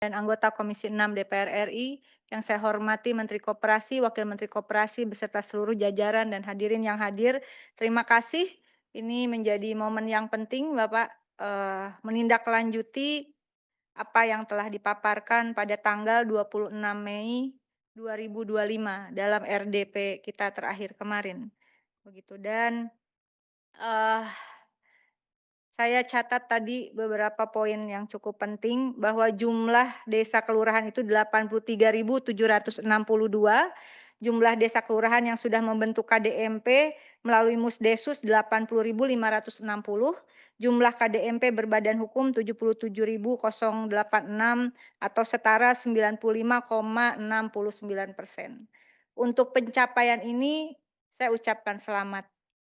dan anggota Komisi 6 DPR RI, yang saya hormati Menteri Koperasi, Wakil Menteri Koperasi, beserta seluruh jajaran dan hadirin yang hadir. Terima kasih, ini menjadi momen yang penting Bapak, menindaklanjuti apa yang telah dipaparkan pada tanggal 26 Mei 2025 dalam RDP kita terakhir kemarin, begitu. Dan, eee saya catat tadi beberapa poin yang cukup penting, bahwa jumlah desa kelurahan itu 83.762, jumlah desa kelurahan yang sudah membentuk KDMP melalui Musdesus 80.560, jumlah KDMP berbadan hukum 77.086 atau setara 95,69%. Untuk pencapaian ini saya ucapkan selamat,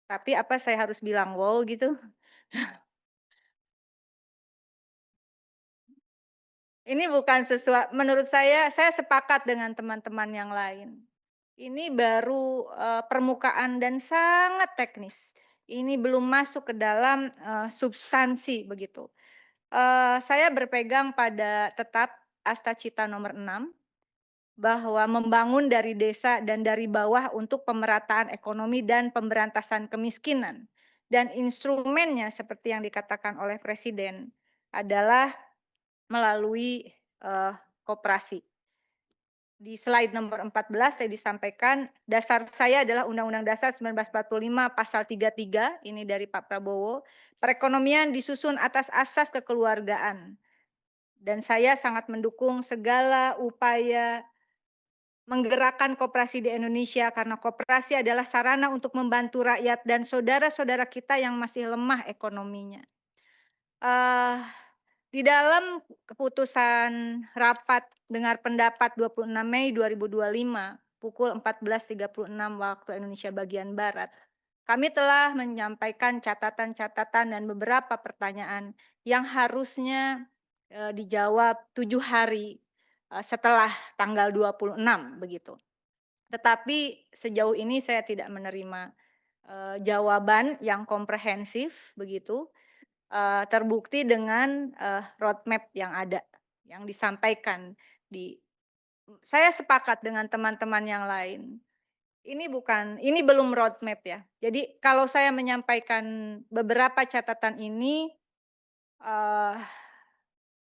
tapi apa saya harus bilang wow gitu? Ini bukan menurut saya sepakat dengan teman-teman yang lain. Ini baru, permukaan dan sangat teknis. Ini belum masuk ke dalam, substansi begitu. Saya berpegang pada tetap Asta Cita nomor 6 bahwa membangun dari desa dan dari bawah untuk pemerataan ekonomi dan pemberantasan kemiskinan. Dan instrumennya seperti yang dikatakan oleh Presiden adalah melalui, koperasi. Di slide nomor 14 saya disampaikan, dasar saya adalah Undang-Undang Dasar 1945 pasal 33, ini dari Pak Prabowo, perekonomian disusun atas asas kekeluargaan. Dan saya sangat mendukung segala upaya menggerakkan koperasi di Indonesia karena koperasi adalah sarana untuk membantu rakyat dan saudara-saudara kita yang masih lemah ekonominya. Eh, di dalam keputusan rapat dengar pendapat 26 Mei 2025 pukul 14.36 waktu Indonesia bagian barat, kami telah menyampaikan catatan-catatan dan beberapa pertanyaan yang harusnya, dijawab 7 hari, setelah tanggal 26 begitu. Tetapi sejauh ini saya tidak menerima, jawaban yang komprehensif begitu. Terbukti dengan, roadmap yang ada, yang disampaikan di saya sepakat dengan teman-teman yang lain. Ini belum roadmap ya. Jadi kalau saya menyampaikan beberapa catatan ini, eee,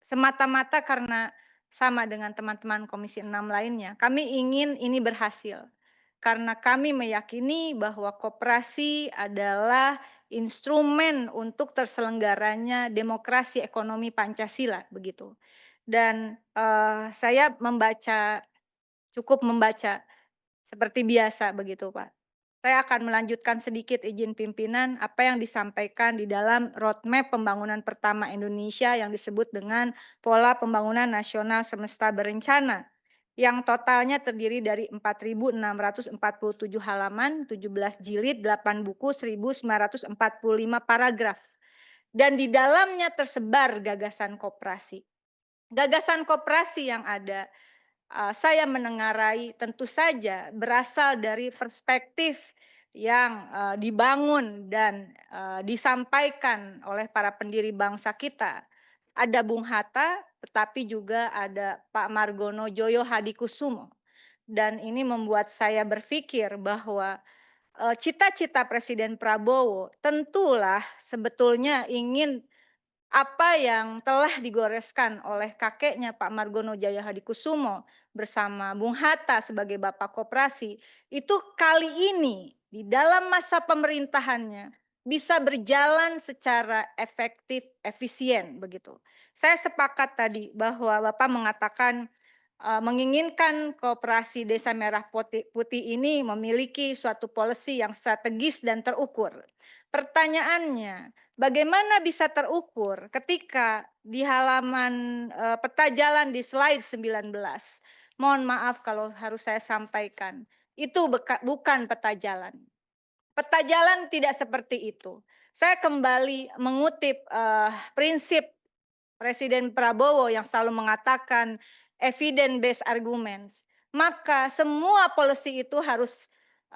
semata-mata karena sama dengan teman-teman Komisi 6 lainnya, kami ingin ini berhasil. Karena kami meyakini bahwa koperasi adalah instrumen untuk terselenggaranya demokrasi ekonomi Pancasila, begitu. Dan, saya cukup membaca seperti biasa begitu, Pak. Saya akan melanjutkan sedikit izin pimpinan apa yang disampaikan di dalam roadmap pembangunan pertama Indonesia yang disebut dengan Pola Pembangunan Nasional Semesta Berencana, yang totalnya terdiri dari 4.647 halaman, 17 jilid, 8 buku, 1.945 paragraf. Dan di dalamnya tersebar gagasan koperasi. Gagasan koperasi yang ada, saya menengarai tentu saja berasal dari perspektif yang, dibangun dan, disampaikan oleh para pendiri bangsa kita. Ada Bung Hatta, tetapi juga ada Pak Margono Joyo Hadikusumo. Dan ini membuat saya berpikir bahwa, cita-cita Presiden Prabowo tentulah sebetulnya ingin apa yang telah digoreskan oleh kakeknya Pak Margono Jaya Hadikusumo bersama Bung Hatta sebagai bapak koperasi, itu kali ini di dalam masa pemerintahannya bisa berjalan secara efektif, efisien begitu. Saya sepakat tadi bahwa Bapak mengatakan, menginginkan Koperasi Desa Merah Putih ini memiliki suatu policy yang strategis dan terukur. Pertanyaannya, bagaimana bisa terukur ketika di halaman, peta jalan di slide 19, mohon maaf kalau harus saya sampaikan, itu bukan peta jalan. Peta jalan tidak seperti itu. Saya kembali mengutip, prinsip Presiden Prabowo yang selalu mengatakan evidence based arguments, maka semua policy itu harus,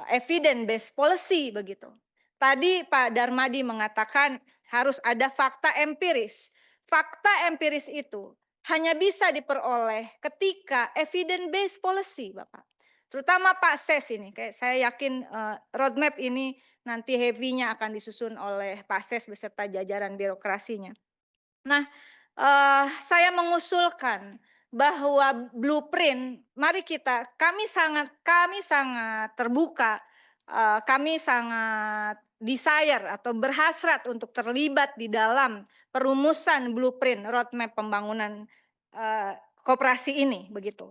evidence based policy begitu. Tadi Pak Darmadi mengatakan harus ada fakta empiris. Fakta empiris itu hanya bisa diperoleh ketika evidence based policy, Bapak. Terutama Pak Ses ini, kayak saya yakin, roadmap ini nanti heavy-nya akan disusun oleh Pak Ses beserta jajaran birokrasinya. Nah, saya mengusulkan bahwa blueprint, mari kami sangat terbuka, kami sangat desire atau berhasrat untuk terlibat di dalam perumusan blueprint roadmap pembangunan, koperasi ini, begitu.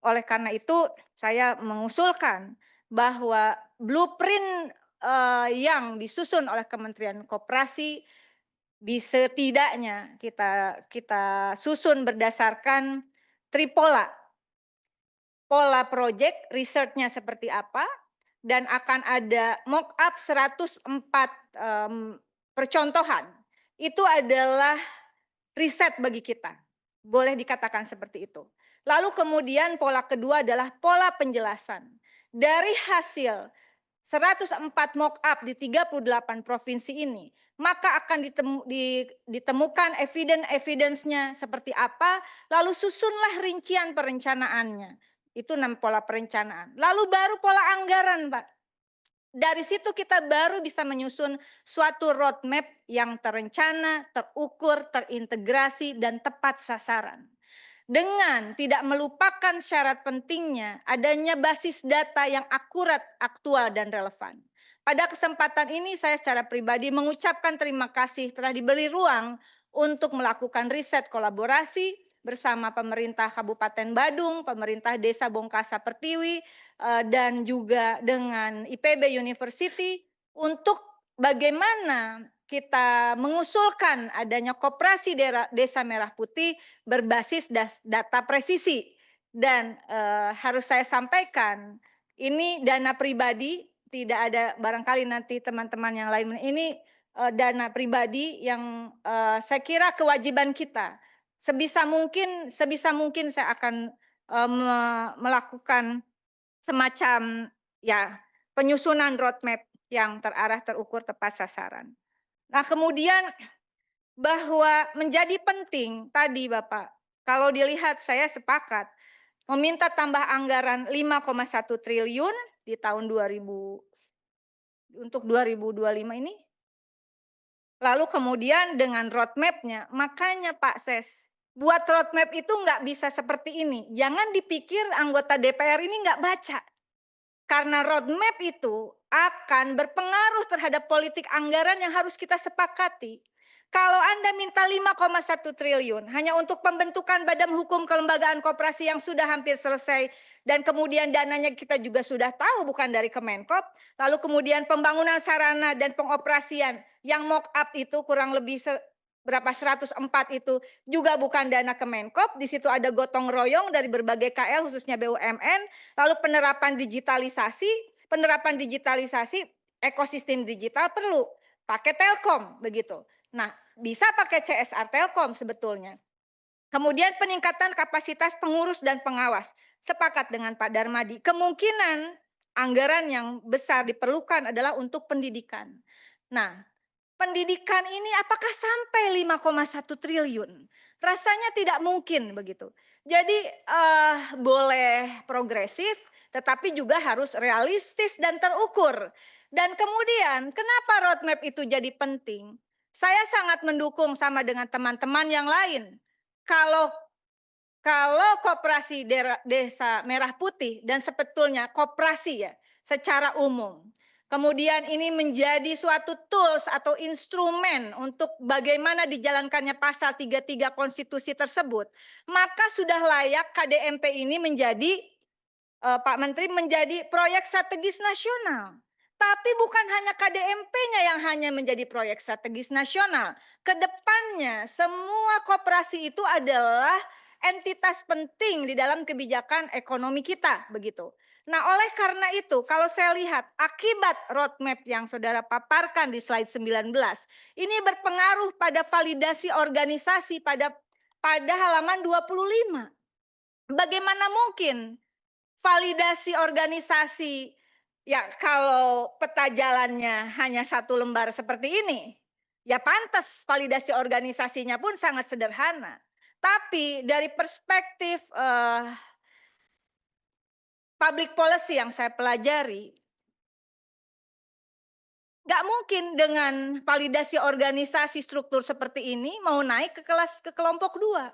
Oleh karena itu saya mengusulkan bahwa blueprint, yang disusun oleh Kementerian Koperasi setidaknya kita kita susun berdasarkan tripola. Pola project, riset-nya seperti apa, dan akan ada mock up 104, percontohan. Itu adalah riset bagi kita, boleh dikatakan seperti itu. Lalu kemudian pola kedua adalah pola penjelasan. Dari hasil 104 mock up di 38 provinsi ini, maka akan ditemukan evidence-nya seperti apa, lalu susunlah rincian perencanaannya. Itu pola perencanaan. Lalu baru pola anggaran, Pak. Dari situ kita baru bisa menyusun suatu roadmap yang terencana, terukur, terintegrasi, dan tepat sasaran. Dengan tidak melupakan syarat pentingnya adanya basis data yang akurat, aktual, dan relevan. Pada kesempatan ini saya secara pribadi mengucapkan terima kasih telah diberi ruang untuk melakukan riset kolaborasi bersama pemerintah Kabupaten Badung, pemerintah Desa Bongkasa Pertiwi, dan juga dengan IPB University untuk bagaimana kita mengusulkan adanya koperasi Desa Merah Putih berbasis data presisi. Dan harus saya sampaikan, ini dana pribadi, tidak ada barangkali nanti teman-teman yang lain, ini dana pribadi yang saya kira kewajiban kita. Sebisa mungkin saya akan melakukan semacam ya penyusunan roadmap yang terarah, terukur, tepat sasaran. Nah, kemudian bahwa menjadi penting tadi Bapak, kalau dilihat saya sepakat meminta tambah anggaran 5,1 triliun di tahun 2000 untuk 2025 ini. Lalu kemudian dengan roadmap-nya, makanya Pak Ses, buat roadmap itu nggak bisa seperti ini. Jangan dipikir anggota DPR ini nggak baca. Karena roadmap itu akan berpengaruh terhadap politik anggaran yang harus kita sepakati. Kalau Anda minta 5,1 triliun hanya untuk pembentukan badan hukum kelembagaan koperasi yang sudah hampir selesai, dan kemudian dananya kita juga sudah tahu bukan dari Kemenkop, lalu kemudian pembangunan sarana dan pengoperasian yang mock up itu kurang lebih berapa 104 itu juga bukan dana Kemenkop, di situ ada gotong royong dari berbagai KL khususnya BUMN, lalu penerapan digitalisasi ekosistem digital perlu pakai Telkom begitu. Nah, bisa pakai CSR Telkom sebetulnya. Kemudian peningkatan kapasitas pengurus dan pengawas. Sepakat dengan Pak Darmadi, kemungkinan anggaran yang besar diperlukan adalah untuk pendidikan. Nah, pendidikan ini apakah sampai 5,1 triliun? Rasanya tidak mungkin begitu. Jadi boleh progresif, tetapi juga harus realistis dan terukur. Dan kemudian kenapa roadmap itu jadi penting? Saya sangat mendukung sama dengan teman-teman yang lain. Kalau kalau koperasi Desa Merah Putih dan sebetulnya koperasi ya secara umum, kemudian ini menjadi suatu tools atau instrumen untuk bagaimana dijalankannya pasal 33 konstitusi tersebut, maka sudah layak KDMP ini menjadi, Pak Menteri, menjadi proyek strategis nasional. Tapi bukan hanya KDMP-nya yang hanya menjadi proyek strategis nasional. Kedepannya semua koperasi itu adalah entitas penting di dalam kebijakan ekonomi kita, begitu. Nah, oleh karena itu, kalau saya lihat akibat roadmap yang saudara paparkan di slide 19, ini berpengaruh pada validasi organisasi pada halaman 25. Bagaimana mungkin validasi organisasi, ya kalau peta jalannya hanya satu lembar seperti ini, ya pantas validasi organisasinya pun sangat sederhana. Tapi dari perspektif, public policy yang saya pelajari, nggak mungkin dengan validasi organisasi struktur seperti ini mau naik ke kelompok 2.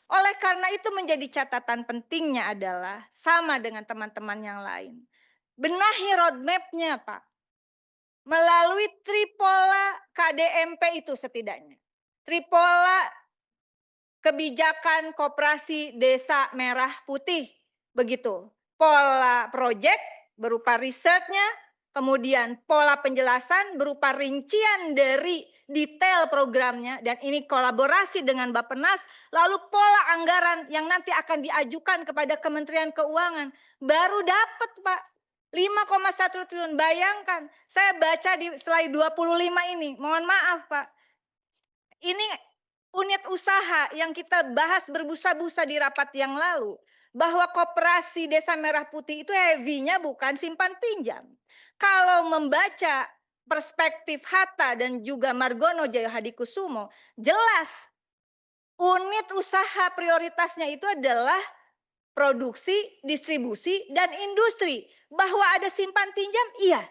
Oleh karena itu menjadi catatan pentingnya adalah sama dengan teman-teman yang lain. Benahi roadmap-nya, Pak. Melalui tripola KDMP itu setidaknya. Tripola kebijakan koperasi desa merah putih, begitu. Pola project berupa risetnya, kemudian pola penjelasan berupa rincian dari detail programnya, dan ini kolaborasi dengan Bappenas, lalu pola anggaran yang nanti akan diajukan kepada Kementerian Keuangan. Baru dapat, Pak, 5,1 triliun. Bayangkan, saya baca di slide 25 ini, mohon maaf, Pak. Ini unit usaha yang kita bahas berbusa-busa di rapat yang lalu, bahwa koperasi Desa Merah Putih itu heavy-nya bukan simpan pinjam. Kalau membaca perspektif Hatta dan juga Margono Jaya Hadikusumo, jelas unit usaha prioritasnya itu adalah produksi, distribusi, dan industri. Bahwa ada simpan pinjam, iya.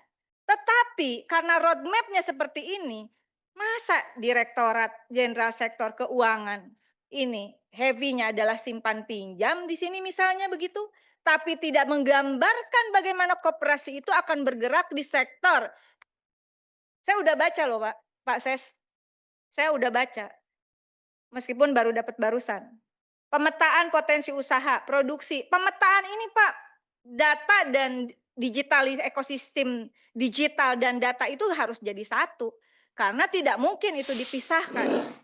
Tetapi karena roadmap-nya seperti ini, masa Direktorat Jenderal Sektor Keuangan ini heavy-nya adalah simpan pinjam di sini misalnya begitu, tapi tidak menggambarkan bagaimana koperasi itu akan bergerak di sektor. Saya udah baca loh, Pak, Pak Ses. Saya udah baca, meskipun baru dapat barusan. Pemetaan potensi usaha, produksi. Pemetaan ini, Pak, data dan ekosistem digital dan data itu harus jadi satu. Karena tidak mungkin itu dipisahkan.